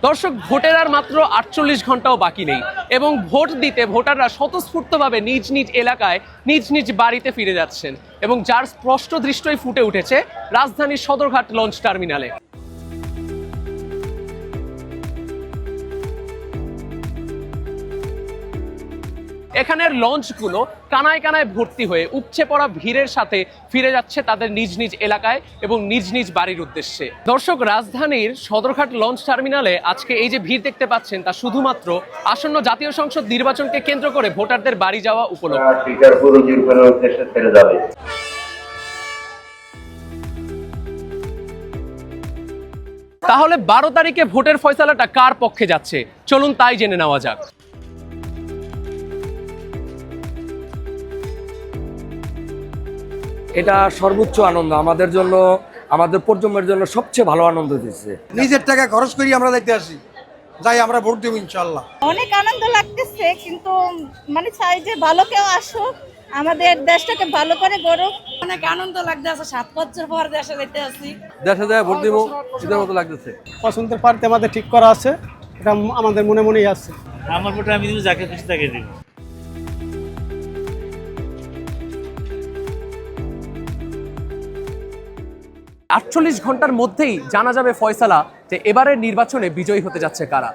দর্শক, ভোটের আর মাত্র 48 ঘন্টাও বাকি নেই এবং ভোট দিতে ভোটাররা স্বতঃস্ফূর্তভাবে নিজ নিজ এলাকায় নিজ নিজ বাড়িতে ফিরে যাচ্ছেন এবং যার স্পষ্ট দৃশ্যই ফুটে উঠেছে রাজধানীর সদরঘাট লঞ্চ টার্মিনালে। এখানের লঞ্চগুলো কানায় কানায় ভর্তি হয়ে উপচে পড়া ভিড়ের সাথে ফিরে যাচ্ছে তাদের নিজ নিজ এলাকায় এবং নিজ নিজ বাড়ির উদ্দেশ্যে। দর্শক, রাজধানীর সদরঘাট লঞ্চ টার্মিনালে আজকে এই যে ভিড় দেখতে পাচ্ছেন তা শুধুমাত্র আসন্ন জাতীয় সংসদ নির্বাচনকে কেন্দ্র করে ভোটারদের বাড়ি যাওয়া উপলক্ষে। তাহলে 12 তারিখে ভোটের ফয়সালাটা কার পক্ষে যাচ্ছে, চলুন তাই জেনে নেওয়া যাক। এটা সর্বোচ্চ আনন্দ আমাদের জন্য, আমাদের প্রজন্মের জন্য সবচেয়ে ভালো আনন্দ দিচ্ছে। নিজের টাকা খরচ করি আমরা দেখতে আসি, যাই আমরা ভোট দেব ইনশাআল্লাহ। অনেক আনন্দ লাগতেছে, কিন্তু মানে চাই যে ভালো কেউ আসুক, আমাদের দেশটাকে ভালো করে গড়ুক। অনেক আনন্দ লাগতেছে, 7 বছর পর দেশে যেতে আসি, দেশে যায় ভোট দিব, ঈদের মতো লাগতেছে। পছন্দের প্রার্থী আমাদের ঠিক করা আছে, এটা আমাদের মনে মনেই আছে। আমার ভোট আমি দিব, যাকে খুশি তাকে দিব। 48 ঘন্টার মধ্যেই জানা যাবে ফয়সালা যে এবারের নির্বাচনে বিজয়ী হতে যাচ্ছে কারা।